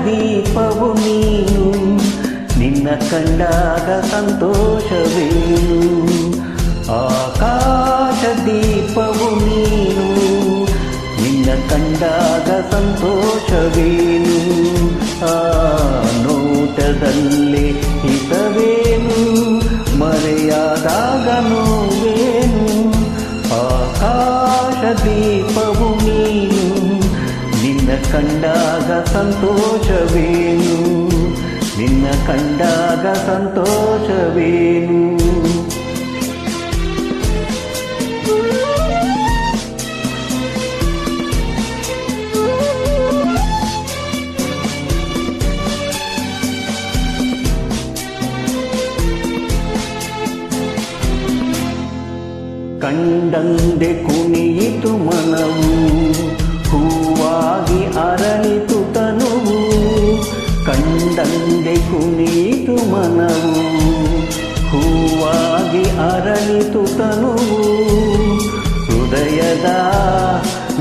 ದೀಪವು ನೀನು, ನಿನ್ನ ಕಂಡಾಗ ಸಂತೋಷವೇನು. ಆಕಾಶ ದೀಪವು ನೀನು, ನಿನ್ನ ಕಂಡಾಗ ಸಂತೋಷವೇನು. ಆ ನೋಟದಲ್ಲಿ ಹಿತವೇನು, ಮರೆಯಾದಾಗ ನೋವೇನು. ಆಕಾಶ ದೀಪವು ನೀನು, ನಿನ್ನ ಕಂಡಾಗ ಸಂತೋಷವೇನು, ನಿನ್ನ ಕಂಡಾಗ ಸಂತೋಷವೇನು. ಕಂಡಂದೆ ಕುಣಿಯಿತು ಮನವು, ಹೂವಾಗಿ ಅರಳಿತು ತನುವು. ಕಂಡಂದೆ ಕುಣಿಯಿತು ಮನವು, ಹೂವಾಗಿ ಅರಳಿತು ತನುವು. ಹೃದಯದ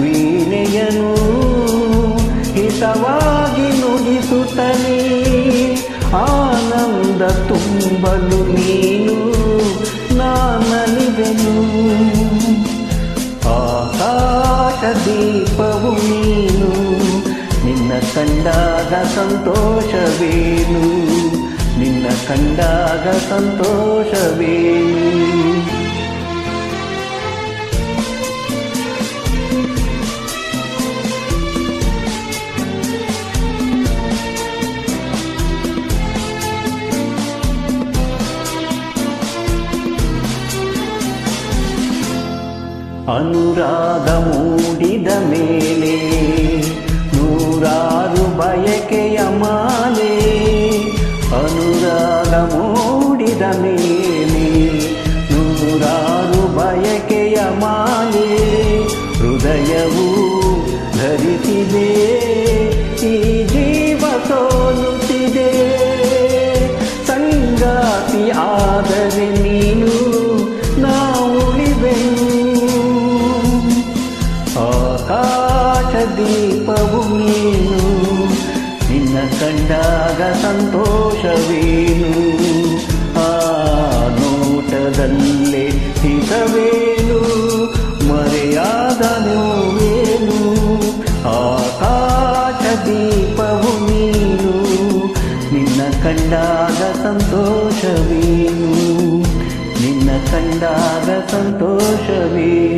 ವೀಣೆಯನು ಹಿತವಾಗಿ ನುಡಿಸುತ್ತಲೇ, ಆನಂದ ತುಂಬಲು ನೀನು ನಾನಲಿವೆನು. ಆಕಾಶ ದೀಪವು ನೀನು, ನಿನ್ನ ಕಂಡಾಗ ಸಂತೋಷವೇನು, ನಿನ್ನ ಕಂಡಾಗ ಸಂತೋಷವೇನು. ಅನುರಾಗ ಮೂಡಿದ ಮೇಲೆ ನೂರಾರು ಬಯಕೆಯ ಮಾಲೆ. ಅನುರಾಗ ಮೂಡಿದ ಮೇಲೆ ನೂರಾರು ಬಯಕೆಯ ಮಾಲೆ. ಹೃದಯವು ಧರಿಸಿದೆ, ಈ ಜೀವ ಸೋಲುತ್ತಿದೆ. ಸಂಗಾತಿ ಆದರೆ ನೀನು, ನಾವುಳಿವೆನು. ಆಕಾಶ ದೀಪವು ನೀನು, ನಿನ್ನ ಕಂಡಾಗ ಸಂತೋಷವೇನು. ಆ ನೋಟದಲ್ಲೇ ಹಿತವೇನು, ಮರೆಯಾದ ನೋವೇನು. ಆಕಾಶ ದೀಪವು ನೀನು, ನಿನ್ನ ಕಂಡಾಗ ಸಂತೋಷವೇನು, ನಿನ್ನ ಕಂಡಾಗ ಸಂತೋಷವೇನು.